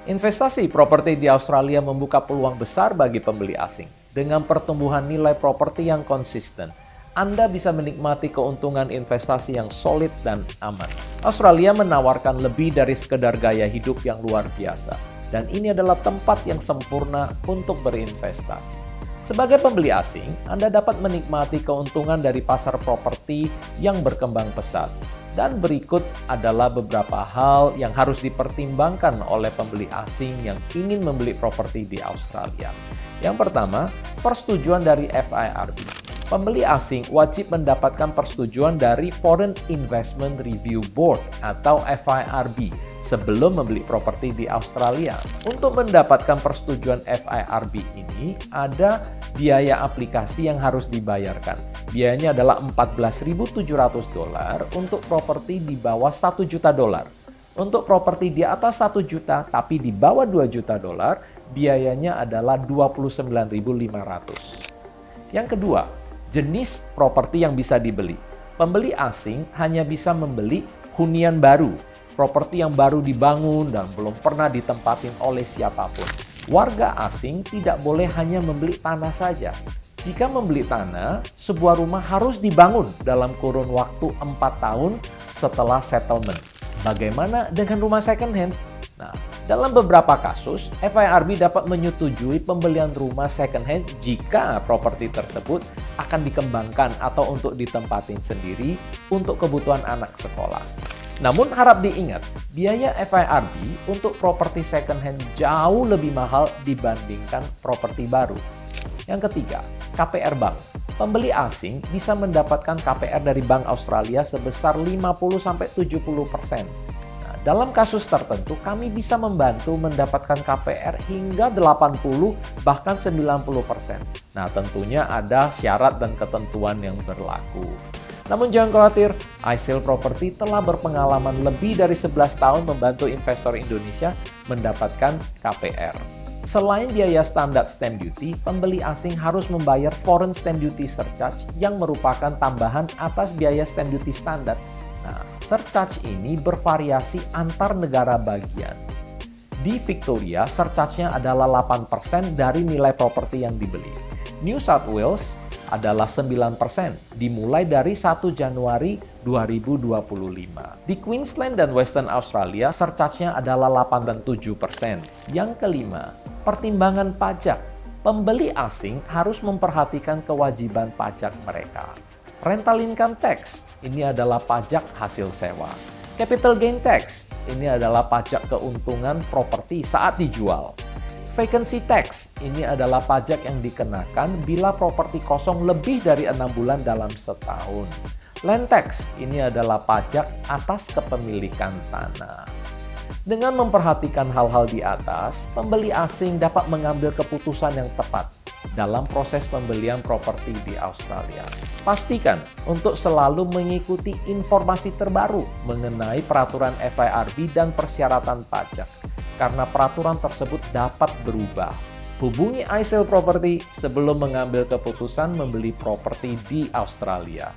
Investasi properti di Australia membuka peluang besar bagi pembeli asing. Dengan pertumbuhan nilai properti yang konsisten, Anda bisa menikmati keuntungan investasi yang solid dan aman. Australia menawarkan lebih dari sekedar gaya hidup yang luar biasa, dan ini adalah tempat yang sempurna untuk berinvestasi. Sebagai pembeli asing, Anda dapat menikmati keuntungan dari pasar properti yang berkembang pesat. Dan berikut adalah beberapa hal yang harus dipertimbangkan oleh pembeli asing yang ingin membeli properti di Australia. Yang pertama, persetujuan dari FIRB. Pembeli asing wajib mendapatkan persetujuan dari Foreign Investment Review Board atau FIRB sebelum membeli properti di Australia. Untuk mendapatkan persetujuan FIRB ini, ada biaya aplikasi yang harus dibayarkan. Biayanya adalah $14.700 untuk properti di bawah $1 juta. Untuk properti di atas $1 juta tapi di bawah $2 juta, biayanya adalah $29.500. Yang kedua, jenis properti yang bisa dibeli. Pembeli asing hanya bisa membeli hunian baru, properti yang baru dibangun dan belum pernah ditempatin oleh siapapun. Warga asing tidak boleh hanya membeli tanah saja. Jika membeli tanah, sebuah rumah harus dibangun dalam kurun waktu 4 tahun setelah settlement. Bagaimana dengan rumah second hand? Nah, dalam beberapa kasus, FIRB dapat menyetujui pembelian rumah second hand jika properti tersebut akan dikembangkan atau untuk ditempatin sendiri untuk kebutuhan anak sekolah. Namun harap diingat, biaya FIRB untuk properti second hand jauh lebih mahal dibandingkan properti baru. Yang ketiga, KPR Bank. Pembeli asing bisa mendapatkan KPR dari Bank Australia sebesar 50-70%. Nah, dalam kasus tertentu, kami bisa membantu mendapatkan KPR hingga 80 bahkan 90%. Nah, tentunya ada syarat dan ketentuan yang berlaku. Namun jangan khawatir, iSale Property telah berpengalaman lebih dari 11 tahun membantu investor Indonesia mendapatkan KPR. Selain biaya standar stamp duty, pembeli asing harus membayar foreign stamp duty surcharge yang merupakan tambahan atas biaya stamp duty standar. Nah, surcharge ini bervariasi antar negara bagian. Di Victoria, surcharge-nya adalah 8% dari nilai properti yang dibeli. New South Wales adalah 9%, dimulai dari 1 Januari 2025. Di Queensland dan Western Australia, surcharge-nya adalah 8 dan 7%. Yang kelima, pertimbangan pajak. Pembeli asing harus memperhatikan kewajiban pajak mereka. Rental income tax, ini adalah pajak hasil sewa. Capital gain tax, ini adalah pajak keuntungan properti saat dijual. Vacancy tax, ini adalah pajak yang dikenakan bila properti kosong lebih dari 6 bulan dalam setahun. Land tax, ini adalah pajak atas kepemilikan tanah. Dengan memperhatikan hal-hal di atas, pembeli asing dapat mengambil keputusan yang tepat dalam proses pembelian properti di Australia. Pastikan untuk selalu mengikuti informasi terbaru mengenai peraturan FIRB dan persyaratan pajak, karena peraturan tersebut dapat berubah. Hubungi iSale Property sebelum mengambil keputusan membeli properti di Australia.